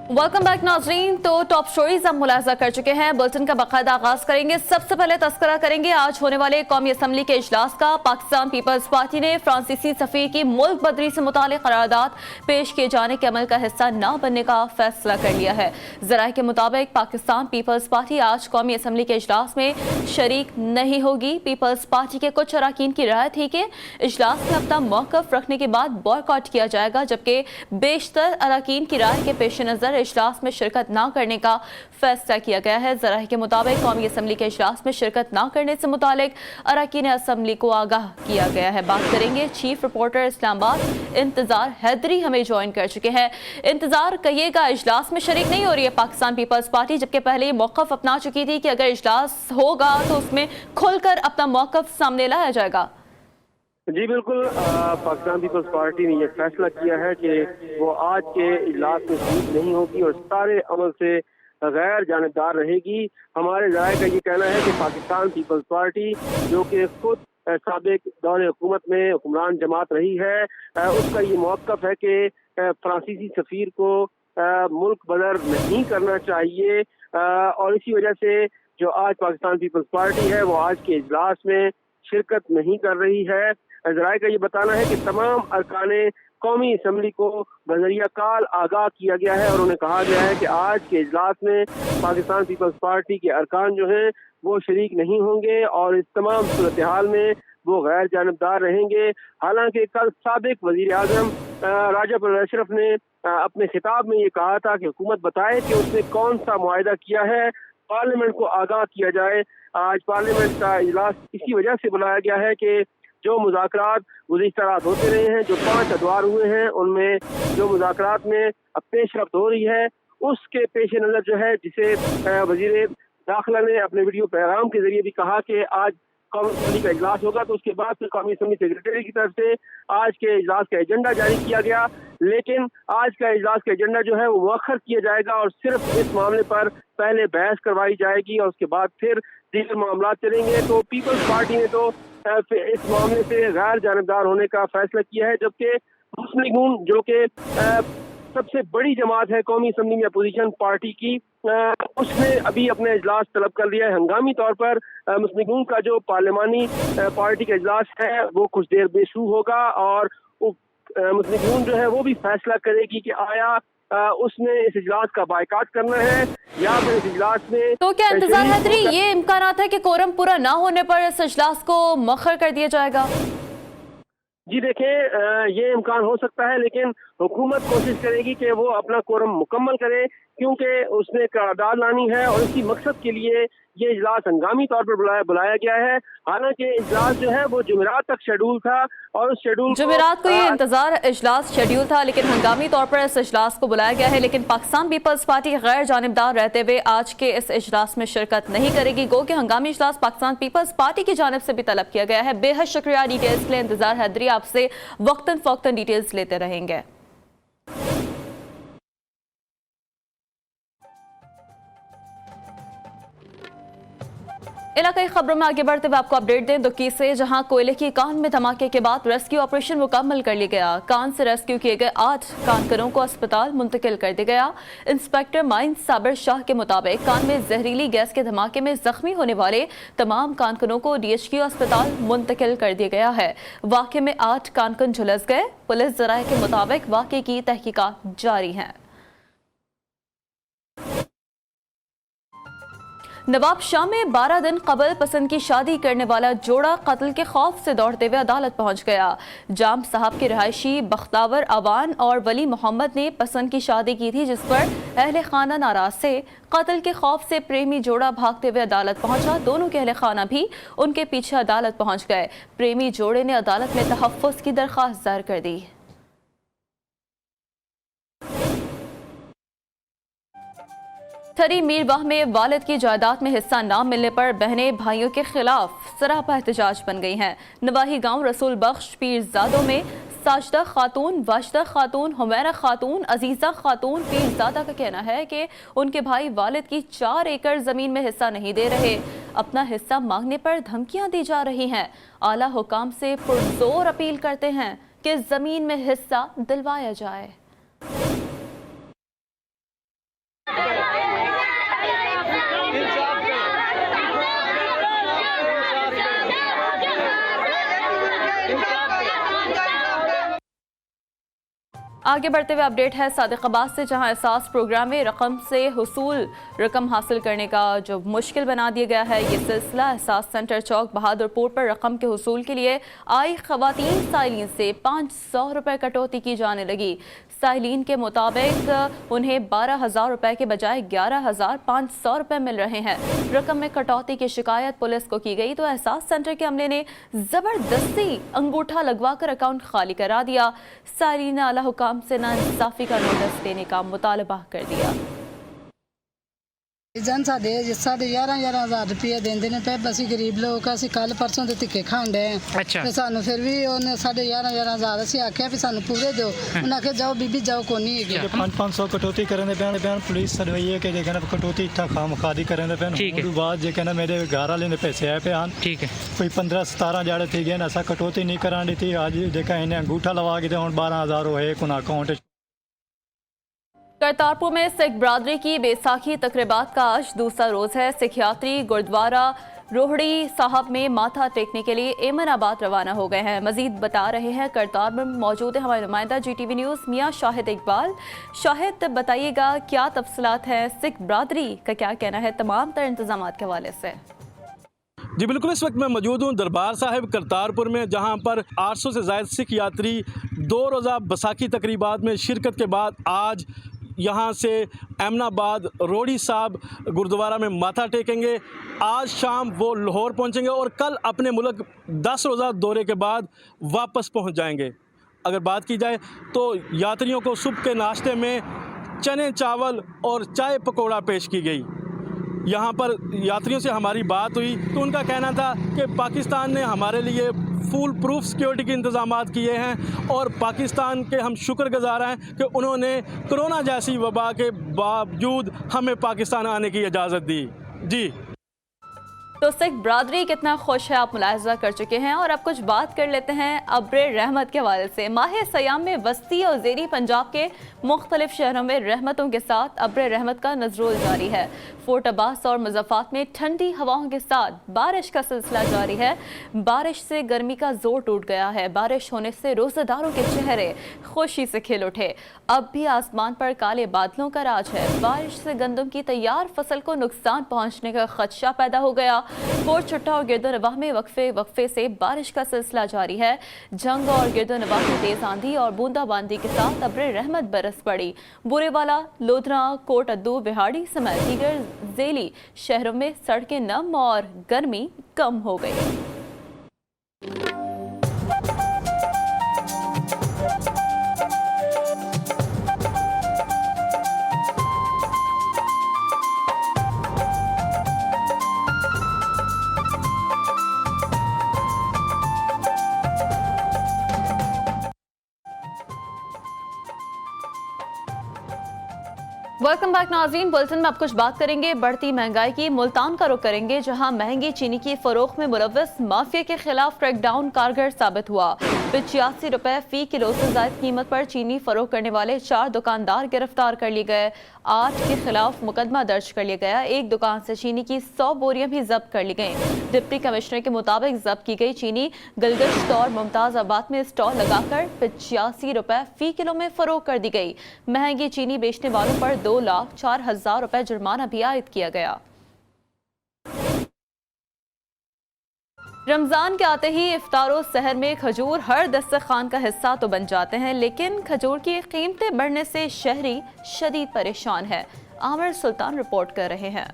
Welcome back नाजरीन। तो top stories हम मुलाजा कर चुके हैं। बुलेटिन का बाकायदा आगाज करेंगे। सबसे पहले तस्करा करेंगे आज होने वाले कौमी असम्बली के इजलास का। पाकिस्तान पीपल्स पार्टी ने फ्रांसीसी सफीर की मुल्क बदरी से मुतालिक करारदाद पेश किए जाने के अमल का हिस्सा न बनने का फैसला कर लिया है। जराये के मुताबिक पाकिस्तान पीपल्स पार्टी आज कौमी असम्बली के इजलास में शरीक नहीं होगी। पीपल्स पार्टी के कुछ अरकान की राय थी कि इजलास में अपना मौक़िफ़ रखने के बाद बॉयकॉट किया जाएगा, जबकि बेशतर अरकान की राय के पेश नज़र इजलास में शिरकत न करने का फैसला किया गया है। ज़राए के मुताबिक कौमी असम्बली के इजलास में शिरकत न करने से मुतालिक अरकान असम्बली को आगाह किया गया है। बात करेंगे चीफ रिपोर्टर इस्लामाबाद इंतजार हैदरी हमें ज्वाइन कर चुके हैं। इंतजार, कहिएगा, इजलास में शरीक नहीं हो रही है पाकिस्तान पीपल्स पार्टी, जबकि पहले ये मौक़िफ़ अपना चुकी थी कि अगर इजलास होगा तो उसमें खुलकर अपना मौक़िफ़ सामने लाया जाएगा। जी बिल्कुल, पाकिस्तान पीपल्स पार्टी ने यह फैसला किया है कि वो आज के इजलास में शरीक नहीं होगी और सारे अमल से गैर जानिबदार रहेगी। हमारे ज़राए का ये कहना है कि पाकिस्तान पीपल्स पार्टी, जो कि खुद साबिक दौर हुकूमत में हुक्मरान जमात रही है, उसका ये मौक़िफ़ है कि फ्रांसीसी सफ़ीर को मुल्क बदर नहीं करना चाहिए। और इसी वजह से जो आज पाकिस्तान पीपल्स पार्टी है वो आज के इजलास में शिरकत नहीं कर रही है। ज़राए का ये बताना है कि तमाम अरकाने कौमी असम्बली को बज़रिया काल आगाह किया गया है और उन्हें कहा गया है कि आज के इजलास में पाकिस्तान पीपल्स पार्टी के अरकान जो हैं वो शरीक नहीं होंगे और इस तमाम सूरत हाल में वो गैर जानिबदार रहेंगे। हालांकि कल साबिक वज़ीर आज़म राजा परवेज़ अशरफ ने अपने खिताब में ये कहा था कि हुकूमत बताए कि उसने कौन सा मुआहिदा किया है, पार्लियामेंट को आगाह किया जाए। आज पार्लियामेंट का इजलास इसी वजह से बुलाया गया है कि जो मुज़ाकरात गुज़िश्ता रात होते रहे हैं, जो 5 अदवार हुए हैं, उनमें जो मुज़ाकरात में अब पेशरफ्त हो रही है, उसके पेश नज़र जो है, जिसे वज़ीर दाखिला ने अपने वीडियो पैगाम के जरिए भी कहा कि आज कौमी असम्बली का इजलास होगा, तो उसके बाद फिर कौमी असम्बली सेक्रेटरी की तरफ से आज के इजलास का एजेंडा जारी किया गया। लेकिन आज का इजलास का एजेंडा जो है वो मुअख्खर किया जाएगा और सिर्फ इस मामले पर पहले बहस करवाई जाएगी और उसके बाद फिर दीगर मामला चलेंगे। तो पीपल्स पार्टी ने तो इस मामले से गैर जानिबदार होने का फैसला किया है, जबकि मुस्लिम लीग नून, जो कि सबसे बड़ी जमात है कौमी असम्बली में अपोजिशन पार्टी की, उसने अभी अपना इजलास तलब कर लिया है हंगामी तौर पर। मुस्लिम लीग नून का जो पार्लिमानी पार्टी का इजलास है वो कुछ देर में शुरू होगा और मुस्लिम लीग नून जो है वो भी फैसला करेगी कि आया उसने इस इजलास का बायकाट करना है या फिर इस इजलास में। तो क्या इंतजार हैदरी, ये इम्कान है कि कोरम पूरा ना होने पर इस इजलास को मौखर कर दिया जाएगा? जी देखें, ये इम्कान हो सकता है, लेकिन हुकूमत कोशिश करेगी कि वो अपना कोरम मुकम्मल करे, क्योंकि उसने करारदाद लानी है और इसी मकसद के लिए ये इजलास हंगामी तौर पर बुलाया गया है। हालांकि इजलास जो है वो जुमेरात तक शेड्यूल था और उस शेड्यूल जुमेरात को ये इंतजार इजलास शेड्यूल था, लेकिन हंगामी तौर पर इस इजलास को बुलाया गया है। लेकिन पाकिस्तान पीपल्स पार्टी गैर जानिबदार रहते हुए आज के इस इजलास में शिरकत नहीं करेगी। गो कि हंगामी इजलास पाकिस्तान पीपल्स पार्टी की जानिब से भी तलब किया गया है। बेहद शुक्रिया डिटेल्स के लिए इंतजार हैदरी, आपसे वक्तन फौक्तन डिटेल्स लेते रहेंगे। इलाकाई खबरों में आगे बढ़ते हुए आपको अपडेट दें दुकी से, जहां कोयले की कान में धमाके के बाद रेस्क्यू ऑपरेशन मुकम्मल कर लिया गया। कान से रेस्क्यू किए गए 8 कानकरों को अस्पताल मुंतकिल कर दिया गया। इंस्पेक्टर माइंस साबिर शाह के मुताबिक कान में जहरीली गैस के धमाके में जख्मी होने वाले तमाम कानकरों को DHQ अस्पताल मुंतकिल कर दिया गया है। वाक़े में 8 कानकन झुलस गए। पुलिस ज़राए के मुताबिक वाक़े की तहकीकात जारी है। नवाब शाह में 12 दिन कबल पसंद की शादी करने वाला जोड़ा कत्ल के खौफ से दौड़ते हुए अदालत पहुंच गया। जाम साहब के रहायशी बख्तावर अवान और वली मोहम्मद ने पसंद की शादी की थी, जिस पर अहले खाना नाराज थे। कत्ल के खौफ से प्रेमी जोड़ा भागते हुए अदालत पहुंचा। दोनों के अहले खाना भी उनके पीछे अदालत पहुंच गए। प्रेमी जोड़े ने अदालत में तहफ़्फ़ुज़ की दरख्वास्त दायर कर दी। थरी मीरवाह में वालिद की जायदाद में हिस्सा न मिलने पर बहनें भाइयों के खिलाफ सरापा एहतजाज बन गई हैं। नवाही गांव रसूल बख्श पीरजादों में साजिदा खातून, वाजिदा खातून, हुमैरा खातून, अजीज़ा खातून पीरजादा का कहना है कि उनके भाई वालिद की 4 एकड़ ज़मीन में हिस्सा नहीं दे रहे। अपना हिस्सा मांगने पर धमकियां दी जा रही हैं। आला हुकाम से पुरजोर अपील करते हैं कि ज़मीन में हिस्सा दिलवाया जाए। आगे बढ़ते हुए अपडेट है सादिकाबाद से, जहां एहसास प्रोग्राम में रकम से हुसूल रकम हासिल करने का जो मुश्किल बना दिया गया है। ये सिलसिला एहसास सेंटर चौक बहादुरपुर पर रकम के हुसूल के लिए आई खवातीन साइलिन से 500 रुपये कटौती की जाने लगी। साइलिन के मुताबिक उन्हें 12,000 रुपये के बजाय 11,500 रुपये मिल रहे हैं। रकम में कटौती की शिकायत पुलिस को की गई तो एहसास सेंटर के अमले ने जबरदस्ती अंगूठा लगवाकर अकाउंट खाली करा दिया। साइलिन ने आला हुकाम से नाइंसाफी का नोटिस देने का मुतालबा कर दिया। जन साढ़े 11,000 रुपये देंदे ने पे बसी गरीब लोग ਅਸੀਂ ਕੱਲ ਪਰਸੋਂ ਦੇ ਧਿੱਕੇ ਖਾਂਡੇ ਅੱਛਾ ਤੇ ਸਾਨੂੰ ਫਿਰ ਵੀ ਉਹਨੇ 11,000 ਅਸੀਂ ਆਖਿਆ ਵੀ ਸਾਨੂੰ ਪੂਰੇ ਦਿਓ। ਉਹਨਾਂ ਆਖਿਆ ਜਾਓ ਬੀਬੀ ਜਾਓ ਕੋਈ ਨਹੀਂ ਹੈਗੀ। 500 ਕਟੌਤੀ ਕਰਨ ਦੇ ਪੈਣ ਪੁਲਿਸ ਸਰਵਈ ਹੈ ਕਿ ਜੇ ਕਹਿੰਦਾ ਕਟੌਤੀ ਇੱਥਾ ਖਾਮਖਾਦੀ ਕਰਨ ਦੇ ਪੈਣ ਉਸ ਬਾਅਦ ਜੇ ਕਹਿੰਦਾ ਮੇਰੇ ਘਰ ਵਾਲੇ ਨੇ ਪੈਸੇ ਆਏ ਪਿਆਨ ਠੀਕ ਹੈ ਕੋਈ 15-17 ਜਾੜੇ ਥी गए असा कटौती नहीं करानी थी। आज देखा इन्हें अंगूठा लगा के हूँ 12,000 होए कोना अकाउंट। करतारपुर में सिख बरादरी की बैसाखी तकरीबात का आज दूसरा रोज है। सिख यात्री गुरुद्वारा रोहड़ी साहब में माथा टेकने के लिए एमनाबाद रवाना हो गए हैं। मजीद बता रहे हैं करतारपुर में मौजूद है हमारे नुमाइंदा GTV न्यूज़ मियाँ शाहिद इकबाल। शाहिद, बताइएगा क्या तफसीलात है, सिख बरादरी का क्या कहना है तमाम तर इंतजाम के हवाले से? जी बिल्कुल, इस वक्त मैं मौजूद हूँ दरबार साहिब करतारपुर में, जहाँ पर 800 से ज़ायद सिख यात्री 2 रोज़ा बैसाखी तकरीबात में शिरकत के बाद आज यहाँ से एमनाबाद रोड़ी साहब गुरुद्वारा में माथा टेकेंगे। आज शाम वो लाहौर पहुँचेंगे और कल अपने मुल्क 10 रोज़ा दौरे के बाद वापस पहुँच जाएंगे। अगर बात की जाए तो यात्रियों को सुबह के नाश्ते में चने चावल और चाय पकौड़ा पेश की गई। यहाँ पर यात्रियों से हमारी बात हुई तो उनका कहना था कि पाकिस्तान ने हमारे लिए फुल प्रूफ सिक्योरिटी के इंतजामात किए हैं और पाकिस्तान के हम शुक्रगुजार हैं कि उन्होंने कोरोना जैसी वबा के बावजूद हमें पाकिस्तान आने की इजाज़त दी। जी तो सिख बरादरी कितना खुश है आप मुलाहिजा कर चुके हैं। और अब कुछ बात कर लेते हैं अब्र रहमत के हवाले से। माह सयाम में वस्ती और ज़ेरी पंजाब के मुख्तलिफ शहरों में रहमतों के साथ अब्र रहमत का नज़रोल जारी है। फोर्ट अब्बास और मुज़फ़्फ़रात में ठंडी हवाओं के साथ बारिश का सिलसिला जारी है। बारिश से गर्मी का जोर टूट गया है। बारिश होने से रोज़ेदारों के चेहरे खुशी से खिल उठे। अब भी आसमान पर काले बादलों का राज है। बारिश से गंदम की तैयार फसल को नुकसान पहुँचने का खदशा पैदा हो गया। फोर्ट छुट्टा और गिरदोनवाह में वक्फे से बारिश का सिलसिला जारी है। जंग और गिरदोनवाह में तेज आंधी और बूंदाबांदी के साथ अब्र रहमत बरस पड़ी। बुरेवाला, लोधरा, कोट अद्दू, बिहाड़ी समेत दीगर ज़ेली शहरों में सड़कें नम और गर्मी कम हो गई। वेलकम बैक नाज़रीन। बुलेटिन में अब कुछ बात करेंगे बढ़ती महंगाई की। मुल्तान का रुख करेंगे, जहां महंगी चीनी की फरोख्त में मुलव्वस माफिया के खिलाफ क्रैकडाउन कारगर साबित हुआ। 85 रुपये फी किलो से ज़ायद कीमत पर चीनी फरोख्त करने वाले 4 दुकानदार गिरफ्तार कर लिए गए। 8 के खिलाफ मुकदमा दर्ज कर लिया गया। एक दुकान से चीनी की 100 बोरियां भी जब्त कर ली गई। डिप्टी कमिश्नर के मुताबिक जब्त की गई चीनी गलगश्त और मुमताज़ाबाद में स्टॉल लगाकर 85 रुपये फी किलो में फरोख्त कर दी गई। महंगी चीनी बेचने वालों पर 2,04,000 रुपये जुर्माना भी आयद किया गया। रमज़ान के आते ही इफ्तार सहर में खजूर हर दस्तरखान का हिस्सा तो बन जाते हैं, लेकिन खजूर की कीमतें बढ़ने से शहरी शदीद परेशान है। आमिर सुल्तान रिपोर्ट कर रहे हैं।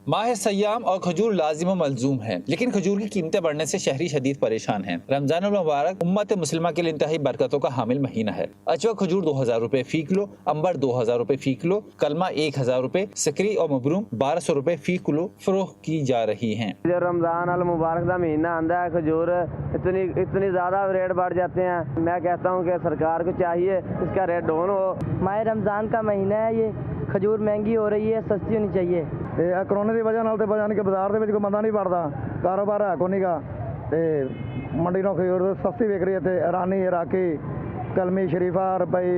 माह सयाम और खजूर लाजिम व मलजूम है, लेकिन खजूर की कीमतें बढ़ने से शहरी शदीद परेशान हैं। रमजान मुबारक उम्मत मुस्लिमा के लिए इंतहाई बरकतों का हामिल महीना है। अजवा खजूर 2,000 रुपए फी किलो, अंबर 2,000 रुपए फी किलो, कलमा 1,000 रुपए, सकरी और मबरूम 1,200 रुपए फी किलो फरोख्त की जा रही हैं। जब रमजान मुबारक का महीना आंदा है, खजूर इतनी ज्यादा रेट बढ़ जाते हैं। मैं कहता हूँ कि सरकार को चाहिए इसका रेट डाउन हो। माह रमजान का महीना है, ये खजूर महंगी हो रही है, सस्ती होनी चाहिए। कोरोना की वजह नाल ते जान के बाजार दे विच कोई बंदा नहीं बढ़ता, कारोबार है कोई गा ते मंडी नौ खजूर सस्ती विक रही है। ते रानी, इराकी, कलमी, शरीफा रुपई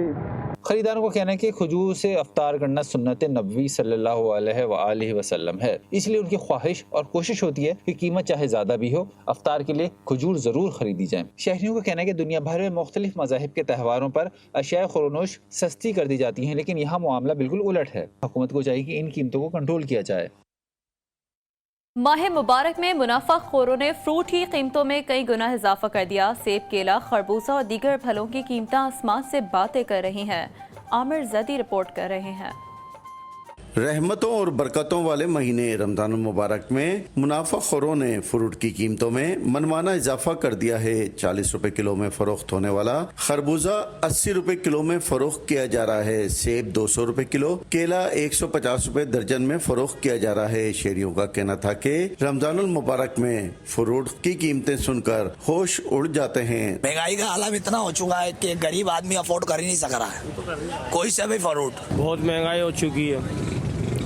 خریداروں کو کہنا ہے کہ کھجور سے افطار کرنا سنت نبوی صلی اللہ علیہ وآلہ وسلم ہے، اس لیے ان کی خواہش اور کوشش ہوتی ہے کہ قیمت چاہے زیادہ بھی ہو، افطار کے لیے کھجور ضرور خریدی جائیں۔ شہریوں کا کہنا ہے کہ دنیا بھر میں مختلف مذاہب کے تہواروں پر اشیاء خورنوش سستی کر دی جاتی ہیں، لیکن یہاں معاملہ بالکل الٹ ہے۔ حکومت کو چاہیے کہ ان قیمتوں کو کنٹرول کیا جائے۔ ماہ مبارک میں منافع خوروں نے فروٹ کی قیمتوں میں کئی گنا اضافہ کر دیا۔ سیب، کیلا، خربوزہ اور دیگر پھلوں کی قیمتیں آسمان سے باتیں کر رہی ہیں۔ عامر زدی رپورٹ کر رہے ہیں۔ رحمتوں اور برکتوں والے مہینے رمضان المبارک میں منافع خوروں نے فروٹ کی قیمتوں میں منمانا اضافہ کر دیا ہے۔ 40 روپے کلو میں فروخت ہونے والا خربوزہ 80 روپے کلو میں فروخت کیا جا رہا ہے۔ سیب 200 روپے کلو، کیلا 150 روپے درجن میں فروخت کیا جا رہا ہے۔ شہریوں کا کہنا تھا کہ رمضان المبارک میں فروٹ کی قیمتیں سن کر ہوش اڑ جاتے ہیں۔ مہنگائی کا عالم اتنا ہو چکا ہے کہ غریب آدمی افورڈ کر ہی نہیں سک رہا ہے کوئی سے بھی فروٹ۔ بہت مہنگائی ہو چکی ہے،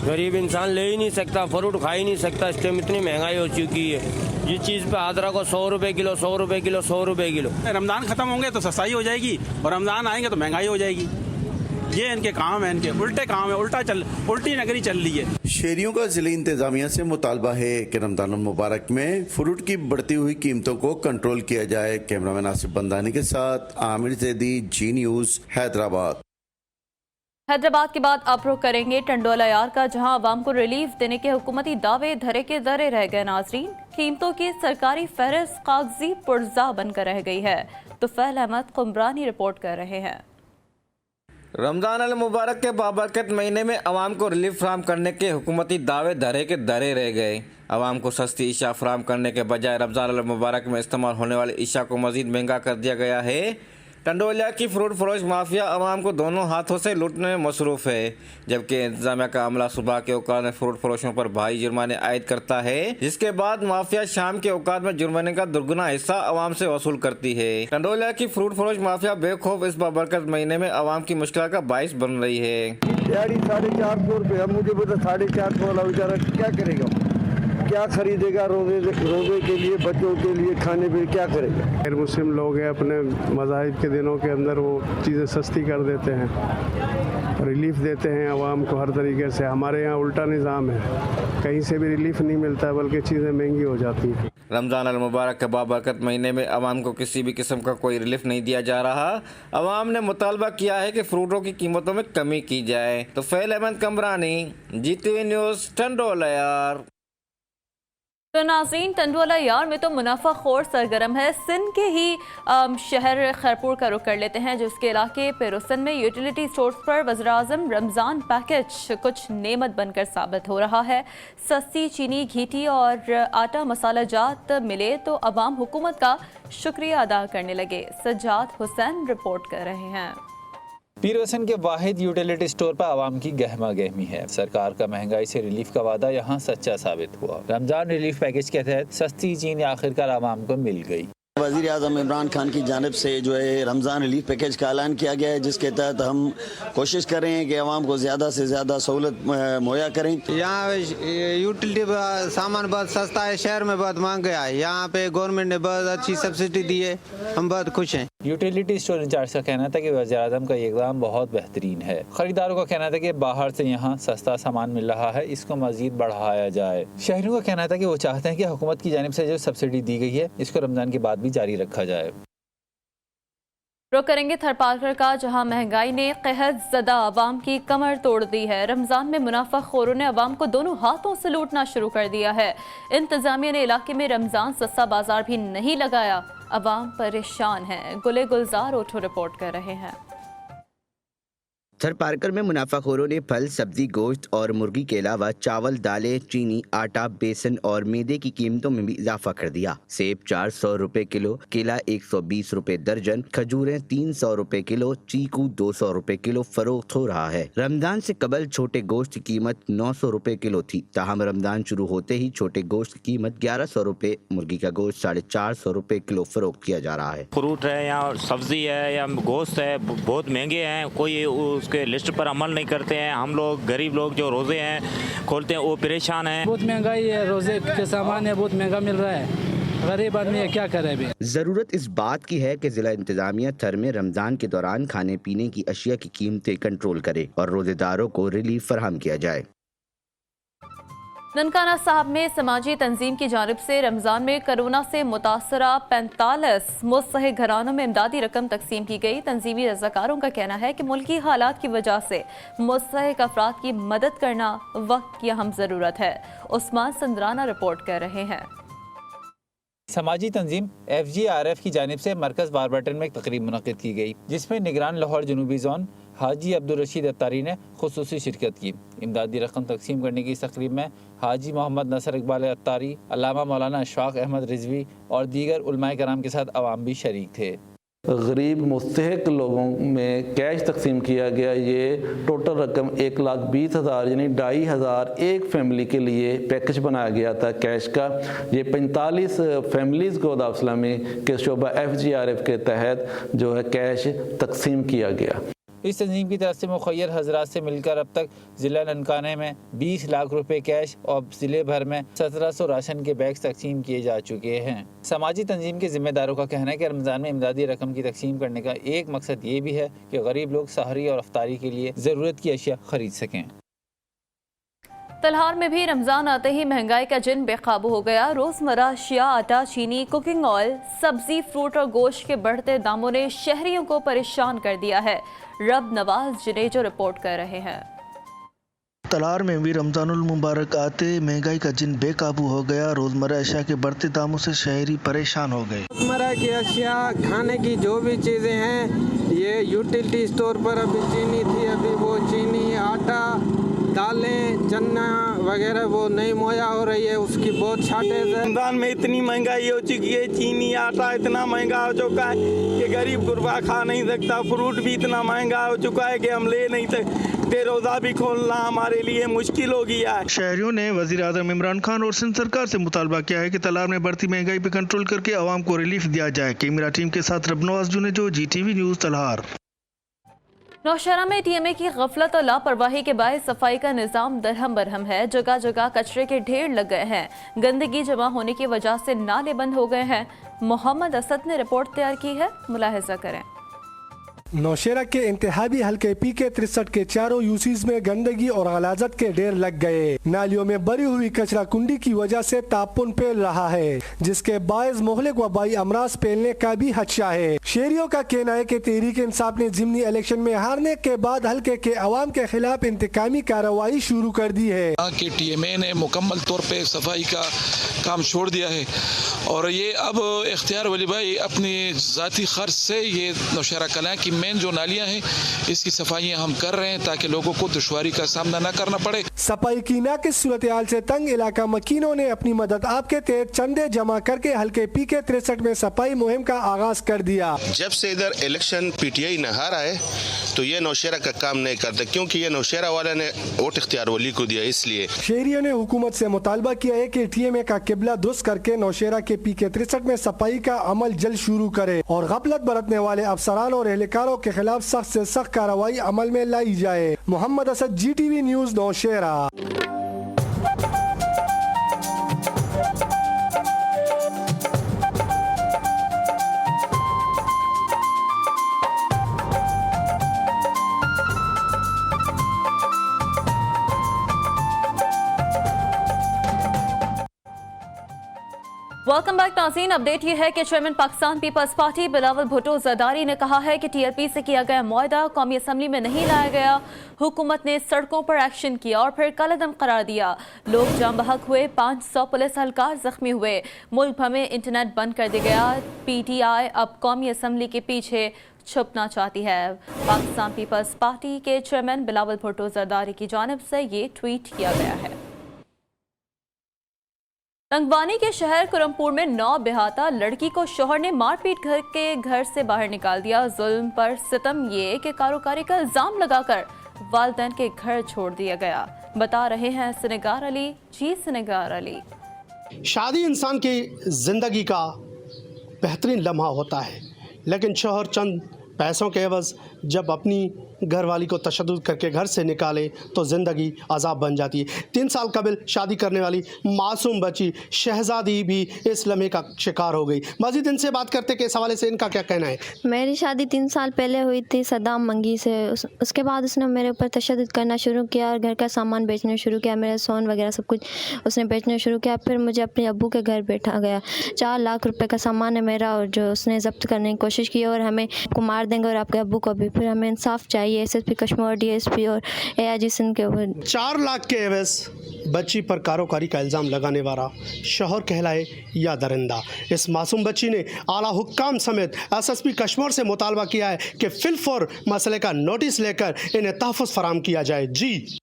غریب انسان لے ہی نہیں سکتا، فروٹ کھا ہی نہیں سکتا، اس ٹائم اتنی مہنگائی ہو چکی ہے۔ یہ چیز پہ ادرک کو 100 روپے کلو، 100 روپے کلو، 100 روپے کلو۔ رمضان ختم ہوں گے تو سستائی ہو جائے گی، اور رمضان آئیں گے تو مہنگائی ہو جائے گی۔ یہ ان کے کام ہیں، ان کے الٹے کام ہے، الٹی نگری چل رہی ہے۔ شہریوں کا ضلعی انتظامیہ سے مطالبہ ہے کہ رمضان المبارک میں فروٹ کی بڑھتی ہوئی قیمتوں کو کنٹرول کیا جائے۔ کیمرہ مین آصف بندانی کے ساتھ عامر زیدی، جی نیوز، حیدرآباد۔ حیدرآباد کے بعد اب رخ کریں گے ٹنڈولا یار کا، جہاں عوام کو ریلیف دینے کے حکومتی دعوے دھرے کے دھرے رہ گئے۔ ناظرین، قیمتوں کی سرکاری فہرست کاغذی پرزہ بن کر رہ گئی ہے۔ طفیل احمد قمرانی رپورٹ کر رہے ہیں۔ رمضان المبارک کے بابرکت مہینے میں عوام کو ریلیف فراہم کرنے کے حکومتی دعوے دھرے کے دھرے رہ گئے۔ عوام کو سستی اشیاء فراہم کرنے کے بجائے رمضان المبارک میں استعمال ہونے والی اشیاء کو مزید مہنگا کر دیا گیا ہے۔ ٹنڈولیا کی فروٹ فروش مافیا عوام کو دونوں ہاتھوں سے لوٹنے میں مصروف ہے، جبکہ انتظامیہ کا عملہ صبح کے اوقات میں فروٹ فروشوں پر بھاری جرمانے عائد کرتا ہے، جس کے بعد مافیا شام کے اوقات میں جرمانے کا درگنا حصہ عوام سے وصول کرتی ہے۔ ٹنڈولیا کی فروٹ فروش مافیا بے خوف اس بابرکت مہینے میں عوام کی مشکلات کا باعث بن رہی ہے۔ یاری 450 روپے، مجھے بتا 450 والا بیچارہ کیا کرے گا، کیا خریدے گا روزے کے لیے، بچوں کے لیے کھانے پہ کیا کرے گا۔ غیر مسلم لوگ ہیں، اپنے مذاہب کے دنوں کے اندر وہ چیزیں سستی کر دیتے ہیں، ریلیف دیتے ہیں عوام کو ہر طریقے سے۔ ہمارے یہاں الٹا نظام ہے، کہیں سے بھی ریلیف نہیں ملتا ہے، بلکہ چیزیں مہنگی ہو جاتی ہیں۔ رمضان المبارک کے بابرکت مہینے میں عوام کو کسی بھی قسم کا کوئی ریلیف نہیں دیا جا رہا۔ عوام نے مطالبہ کیا ہے کہ فروٹوں کی قیمتوں میں کمی کی جائے۔ Tufail Ahmed Qamrani, G T V news, Tandola یار۔ تو ناظرین، ٹنڈولا یار میں تو منافع خور سرگرم ہے۔ سندھ کے ہی شہر خیرپور کا رخ کر لیتے ہیں، جس کے علاقے پیروسن میں یوٹیلیٹی سٹورز پر وزیراعظم رمضان پیکج کچھ نعمت بن کر ثابت ہو رہا ہے۔ سستی چینی، گھیٹی اور آٹا مسالہ جات ملے تو عوام حکومت کا شکریہ ادا کرنے لگے۔ سجاد حسین رپورٹ کر رہے ہیں۔ پیروسن کے واحد یوٹیلیٹی سٹور پر عوام کی گہما گہمی ہے۔ سرکار کا مہنگائی سے ریلیف کا وعدہ یہاں سچا ثابت ہوا۔ رمضان ریلیف پیکج کے تحت سستی چینی آخرکار عوام کو مل گئی۔ وزیر اعظم عمران خان کی جانب سے جو ہے رمضان ریلیف پیکج کا اعلان کیا گیا ہے، جس کے تحت ہم کوشش کر رہے ہیں کہ عوام کو زیادہ سے زیادہ سہولت مہیا کریں۔ یہاں یوٹیلیٹی سامان بہت سستا ہے، شہر میں بہت مہنگا ہے، یہاں پہ گورنمنٹ نے بہت اچھی سبسڈی دی ہے، ہم بہت خوش ہیں۔ یوٹیلیٹی اسٹور انچارج کا کہنا تھا کہ وزیر اعظم کا یہ اقدام بہت بہترین ہے۔ خریداروں کا کہنا تھا کہ باہر سے یہاں سستا سامان مل رہا ہے، اس کو مزید بڑھایا جائے۔ شہریوں کا کہنا تھا کہ وہ چاہتے ہیں کہ حکومت کی جانب سے جو سبسڈی دی گئی ہے اس کو رمضان کے بعد بھی جاری رکھا جائے۔ رخ کریں گے تھر پارکر کا، جہاں مہنگائی نے قحط زدہ عوام کی کمر توڑ دی ہے۔ رمضان میں منافع خوروں نے عوام کو دونوں ہاتھوں سے لوٹنا شروع کر دیا ہے۔ انتظامیہ نے علاقے میں رمضان سستا بازار بھی نہیں لگایا، عوام پریشان ہے۔ گلے گلزار اوٹھو رپورٹ کر رہے ہیں۔ تھر پارکر میں منافع خوروں نے پھل، سبزی، گوشت اور مرغی کے علاوہ چاول، دالیں، چینی، آٹا، بیسن اور میدے کی قیمتوں میں بھی اضافہ کر دیا۔ سیب 400 روپے کلو، کیلا 120 روپے درجن، کھجوریں 300 روپے کلو، چیکو 200 روپے کلو فروخت ہو رہا ہے۔ رمضان سے قبل چھوٹے گوشت کی قیمت 900 روپے کلو تھی، تاہم رمضان شروع ہوتے ہی چھوٹے گوشت کی قیمت 1100 روپے، مرغی کا گوشت 450 روپے کلو فروخت کیا جا رہا ہے۔ فروٹ ہے یا سبزی ہے یا گوشت ہے بہت مہنگے ہیں، کوئی اس کے لسٹ پر عمل نہیں کرتے ہیں۔ ہم لوگ غریب لوگ جو روزے ہیں کھولتے ہیں وہ پریشان ہیں۔ بہت مہنگائی ہے، روزے کے سامان ہے بہت مہنگا مل رہا ہے، गरीब आदमी क्या करे अभी। जरूरत इस बात की है कि जिला इंतजामिया थर में रमजान के दौरान खाने पीने की अशिया की कीमतें कंट्रोल करे और रोजेदारों को रिलीफ फराहम किया जाए। ननकाना साहब में समाजी तंजीम की जानिब से रमजान में कोरोना से मुतासरा 45 मुस्तहिक घरानों में इमदादी रकम तकसीम की गई। तंजीमी रज़ाकारों का कहना है कि मुल्की हालात की वजह से मुस्तहिक अफराद की मदद करना वक्त की अहम ज़रूरत है। उस्मान संदराना रिपोर्ट कर रहे हैं। समाजी तंजीम FGRF की जानिब से मरकज़ बारबटन में एक तकरीब मुनक़िद की गई, जिसमें निगरान लाहौर जनूबी जोन हाजी अब्दुल रशीद अत्तारी ने खुसूसी शिरकत की। इमदादी रकम तकसीम करने की इस तकरीब में हाजी मोहम्मद नसर इकबाल अत्तारी, अल्लामा मौलाना अशफाक अहमद रिजवी और दीगर उलमाए कराम के साथ अवाम भी शरीक थे। गरीब मुस्तहिक लोगों में कैश तकसीम किया गया। ये टोटल रकम 1,20,000 यानी 2,500 एक फैमिली के लिए पैकेज बनाया गया था कैश का। ये 45 फैमिलीज़ को दावसलामी के शोबा FGRF के तहत जो है कैश तकसीम किया गया। इस तंजीम की तरफ से मुखय्यर हजरात से मिलकर अब तक ज़िला ननकाने में 20 लाख रुपए कैश और ज़िले भर में 1700 राशन के बैग्स तकसीम किए जा चुके हैं। समाजी तंजीम के ज़िम्मेदारों का कहना है कि रमज़ान में इमदादी रकम की तकसीम करने का एक मकसद ये भी है कि गरीब लोग सहरी और अफ्तारी के लिए ज़रूरत की अशिया खरीद सकें। तलहार में भी रमजान आते ही महंगाई का जिन बेकाबू हो गया। रोजमर्रा अशिया, आटा, चीनी, कुकिंग ऑयल, सब्जी, फ्रूट और गोश्त के बढ़ते दामों ने शहरियों को परेशान कर दिया है। रब नवाज जनेजो रिपोर्ट कर रहे हैं। तलहार में भी रमजानुल मुबारक आते महंगाई का जिन बेकाबू हो गया। रोजमर्रा अशिया के बढ़ते दामों से शहरी परेशान हो गए। रोजमर्रा की अशिया, खाने की जो भी चीज़ें हैं, ये यूटिलिटी स्टोर पर अभी चीनी थी, अभी वो चीनी, आटा, दालें, चना वगैरह वो नहीं मुहैया हो रही है, उसकी बहुत शॉर्टेज है। रमजान में इतनी महंगाई हो चुकी है, चीनी आटा इतना महंगा हो चुका है कि गरीब गुरबा खा नहीं सकता। फ्रूट भी इतना महंगा हो चुका है कि हम ले नहीं सकते। रोजा भी खोलना हमारे लिए मुश्किल हो गया है। शहरियों ने वजीर आज़म इमरान खान और सिंध सरकार से मुतालबा किया है कि तलहार में बढ़ती महंगाई पर कंट्रोल करके आवाम को रिलीफ दिया जाए। कैमरा टीम के साथ रबनवाज जुनेजो, GTV न्यूज़ तलहार। नौशहरा में TMA की गफलत और लापरवाही के बायस सफाई का निज़ाम दरहम बरहम है। जगह जगह कचरे के ढेर लग गए हैं। गंदगी जमा होने की वजह से नाले बंद हो गए हैं। मोहम्मद असद ने रिपोर्ट तैयार की है, मुलाहिजा करें। नौशहरा के इंतहाबी हल्के PK 63 के चारों यूसीज में गंदगी और गलाजत के ढेर लग गए। नालियों में भरी हुई कचरा कुंडी की वजह से तापुन फैल रहा है, जिसके बायस मुहलिक वबाई अमराज फैलने का भी खदशा है। शहरियों का कहना है कि तहरीक इंसाफ ने जिमनी इलेक्शन में हारने के बाद हल्के के अवाम के खिलाफ इंतकामी कार्रवाई शुरू कर दी है। TMA ने मुकम्मल तौर पे सफाई का काम छोड़ दिया है और ये अब इख्तियार वली भाई अपनी ज़ाती खर्च से ये नौशहरा कलां की मेन जो नालियां हैं इसकी सफाइयां हम कर रहे हैं ताकि लोगों को दुश्वारी का सामना न करना पड़े। सफाई की नाकिस सूरत हाल से तंग इलाका मकीनों ने अपनी मदद आपके तहत चंदे जमा करके हल्के PK 63 में सफाई मुहिम का आगाज कर दिया। जब से इधर इलेक्शन PTI न हारा है तो ये नौशहरा का काम नहीं करता, क्योंकि ये नौशहरा वाला ने वोट इख्तियार वली को दिया। इसलिए शहरियों ने हुकूमत से मुतालबा किया है कि TMA का किबला दुरुस्त करके नौशहरा के PK 63 में सफाई का अमल जल्द शुरू करे और गफलत बरतने वाले अफसरान और एहलकारों के खिलाफ सख्त से सख्त कार्रवाई अमल में लाई जाए। Mohammad Asad, GTV news, Nowshera. Welcome back नाज़रीन। अपडेट ये है कि चेयरमैन पाकिस्तान पीपल्स पार्टी बिलावल भुट्टो जरदारी ने कहा है कि TLP से किया गया मुआहदा कौमी असम्बली में नहीं लाया गया। हुकूमत ने सड़कों पर एक्शन किया और फिर कलअदम करार दिया। लोग जाम बहक हुए, 500 पुलिस एहलकार जख्मी हुए। मुल्क भर में इंटरनेट बंद कर दिया गया। PTI अब कौमी असम्बली के पीछे छुपना चाहती है। पाकिस्तान पीपल्स पार्टी के चेयरमैन बिलावल भुट्टो जरदारी की जानिब से ये ट्वीट किया गया है। रंगबानी के शहर कुरमपुर में 9 बेहाता लड़की को शौहर ने मारपीट करके घर से बाहर निकाल दिया। जुल्म पर सितम ये कि कारोकारी का इल्जाम लगाकर वालिदैन के घर छोड़ दिया गया। बता रहे हैं सिनेगार अली। जी सिनेगार अली। शादी इंसान की जिंदगी का बेहतरीन लम्हा होता है, लेकिन शौहर चंद पैसों के एवज जब अपनी घरवाली को तशद्दुद करके घर से निकाले तो ज़िंदगी अजाब बन जाती है। 3 साल कबल शादी करने वाली मासूम बच्ची शहजादी भी इस लम्हे का शिकार हो गई। मज़ीद इनसे बात करते कि इस हवाले से इनका क्या कहना है। मेरी शादी 3 साल पहले हुई थी सद्दाम मंगी से। उसके बाद उसने मेरे ऊपर तशद्दुद करना शुरू किया और घर का सामान बेचना शुरू किया, मेरे सोन वगैरह सब कुछ उसने बेचना शुरू किया। फिर मुझे अपने अब्बू के घर बैठा गया। 4 लाख रुपए का सामान है मेरा और जो उसने ज़ब्त करने की कोशिश की और हमें को मार देंगे और आपके अब्बू को भी। फिर हमें इंसाफ चाहिए SSP कश्मीर DSP और AIG सिंध के ऊपर। 4 लाख के एवज बच्ची पर कारोकारी का इल्ज़ाम लगाने वाला शौहर कहलाए या दरिंदा। इस मासूम बच्ची ने आला हुक्काम समेत SSP कश्मीर से मुतालबा किया है कि फिलफौर मसले का नोटिस लेकर इन्हें तहफ़्फ़ुज़ फराहम किया जाए। जी।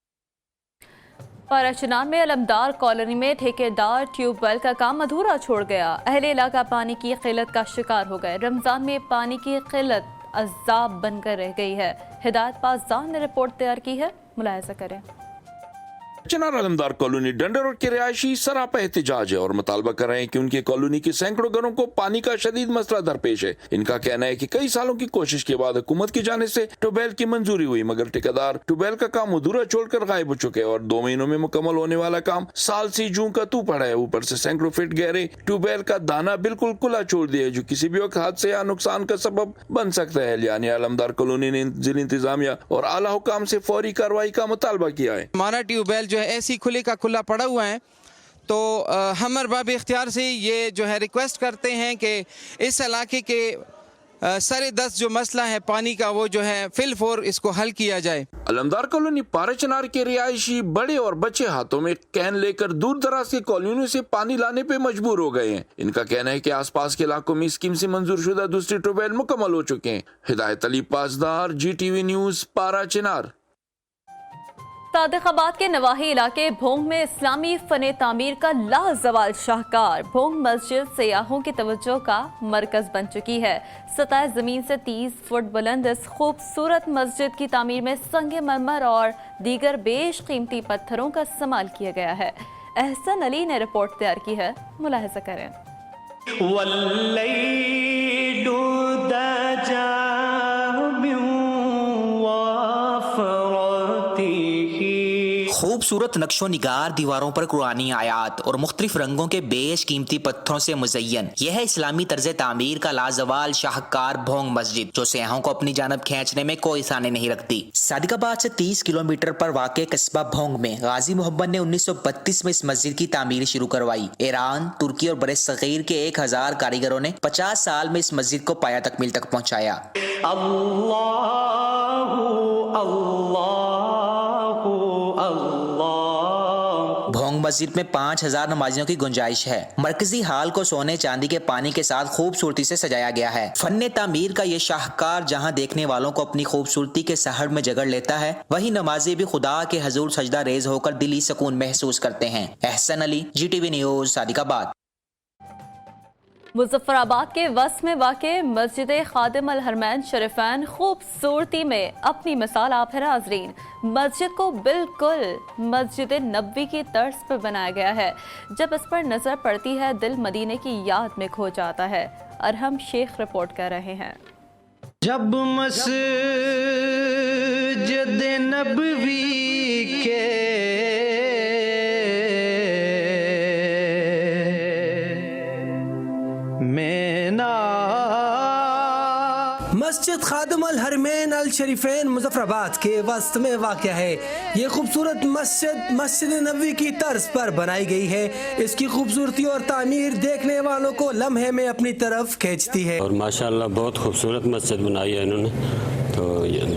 पाराचनार में अलमदार कॉलोनी में ठेकेदार ट्यूबवेल का काम अधूरा छोड़ गया। अहले इलाका पानी की किल्लत का शिकार हो गए। रमज़ान में पानी की किल्लत अज़ाब बनकर रह गई है। हिदायत पासदान ने रिपोर्ट तैयार की है, मुलाहिज़ा करें। चनार अलमदार कॉलोनी डंडर रोड के रिहायशी सरापा एहतजाज है और मुतालबा कर रहे हैं कि उनकी कॉलोनी के सैकड़ों घरों को पानी का शदीद मसला दरपेश है। इनका कहना है कि कई सालों की कोशिश के बाद हुकूमत की जाने से ट्यूबवेल की मंजूरी हुई, मगर ठेकेदार ट्यूबवेल का काम अधूरा छोड़कर गायब हो चुके और 2 महीनों में मुकम्मल होने वाला काम साल से जूं का तू पड़ा है। ऊपर से सैकड़ों फीट गहरे ट्यूबवेल का दाना बिल्कुल खुला छोड़ दिया है, जो किसी भी वक्त हादसे या नुकसान का सबब बन सकता है। यानी अलमदार कॉलोनी ने जिला इंतजामिया और आला हुकाम से फौरी कार्रवाई का मुतालबा किया है। हमारा ट्यूबवेल जो है ऐसी खुले का खुला पड़ा हुआ है, तो हम अरबाब इख्तियार से ये जो है रिक्वेस्ट करते हैं कि इस इलाके के सरे दस्त जो मसला है पानी का वो जो है फिलफौर इसको हल किया जाए। अलमदार कॉलोनी पाराचनार के रिहायशी बड़े और बच्चे हाथों में कैन लेकर दूर दराज की कॉलोनियों से पानी लाने पे मजबूर हो गए हैं। इनका कहना है कि आसपास के इलाकों में स्कीम से मंजूर शुदा दूसरी ट्यूबवेल मुकम्मल हो चुके हैं। हिदायत अली पासदार, GTV न्यूज, पाराचनार। सादिकाबाद के नवाही इलाके भोंग में इस्लामी फने तामीर का लाजवाल शाहकार। भोंग मस्जिद सयाहों की तवज्जो का मरकज बन चुकी है। सतह जमीन से 30 फुट बुलंद इस खूबसूरत मस्जिद की तामीर में संगे मरमर और दीगर बेश कीमती पत्थरों का इस्तेमाल किया गया है। एहसन अली ने रिपोर्ट तैयार की है, मुलाहिज़ा करें। खूबसूरत नक्शो निगार दीवारों पर कुरानी आयात और मुख्तलिफ रंगों के बेश कीमती पत्थरों से मुज़य्यन यह है इस्लामी तर्ज तामीर का लाजवाल शाहकार भोंग मस्जिद, जो सयाहों को अपनी जानब खींचने में कोई सानी नहीं रखती। सादिकाबाद से 30 किलोमीटर पर वाक़े कस्बा भोंग में गाजी मोहम्मद ने 1932 में इस मस्जिद की तामीर शुरू करवाई। ईरान, तुर्की और बरे सगीर के 1000 कारीगरों ने 50 साल में इस मस्जिद को पाया तकमील तक पहुँचाया। भोंग मस्जिद में 5000 नमाजियों की गुंजाइश है। मरकजी हाल को सोने चांदी के पानी के साथ खूबसूरती से सजाया गया है। फन्ने तामीर का ये शाहकार जहां देखने वालों को अपनी खूबसूरती के सहर में जगड़ लेता है, वहीं नमाजी भी खुदा के हजूर सजदा रेज होकर दिली सुकून महसूस करते हैं। Ehsan Ali, GTV news, Sadiqabad. मुजफ्फराबाद के वस्त में वाक़े मस्जिद खादिम अल हरमैन शरीफैन खूबसूरती में अपनी मिसाल आप है नाज़रीन। मस्जिद को बिल्कुल मस्जिद नबवी की तर्ज पर बनाया गया है। जब इस पर नज़र पड़ती है दिल मदीने की याद में खो जाता है। अरहम शेख रिपोर्ट कर रहे हैं। जब मस्जिद नबवी के मस्जिद खादिम अल हरमैन अल शरीफैन मुजफ्फराबाद के वस्त में वाक़या है। ये खूबसूरत मस्जिद नबवी की तर्ज पर बनाई गई है। इसकी खूबसूरती और तामीर देखने वालों को लम्हे में अपनी तरफ खींचती है। और माशाल्लाह बहुत खूबसूरत मस्जिद बनाई है इन्होंने, तो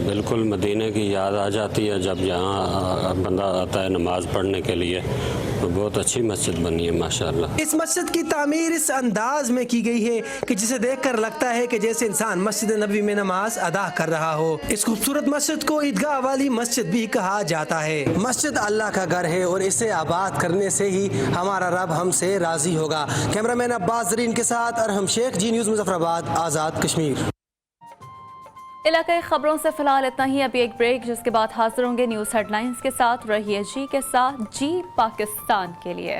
बिल्कुल मदीने की याद आ जाती है जब यहाँ बंदा आता है नमाज पढ़ने के लिए। तो बहुत अच्छी मस्जिद बनी है माशाल्लाह। इस मस्जिद की तामीर इस अंदाज में की गई है कि जिसे देखकर लगता है कि जैसे इंसान मस्जिद नबी में नमाज अदा कर रहा हो। इस खूबसूरत मस्जिद को ईदगाह वाली मस्जिद भी कहा जाता है। मस्जिद अल्लाह का घर है और इसे आबाद करने से ही हमारा रब हमसे राजी होगा। कैमरामैन अब्बास जरीन के साथ अरहम शेख, जी न्यूज़ मुजफ्फराबाद, आज़ाद कश्मीर। इलाकाई खबरों से फिलहाल इतना ही। अभी एक ब्रेक, जिसके बाद हाजिर होंगे न्यूज़ हेडलाइंस के साथ। रहिए जी के साथ, जी पाकिस्तान के लिए।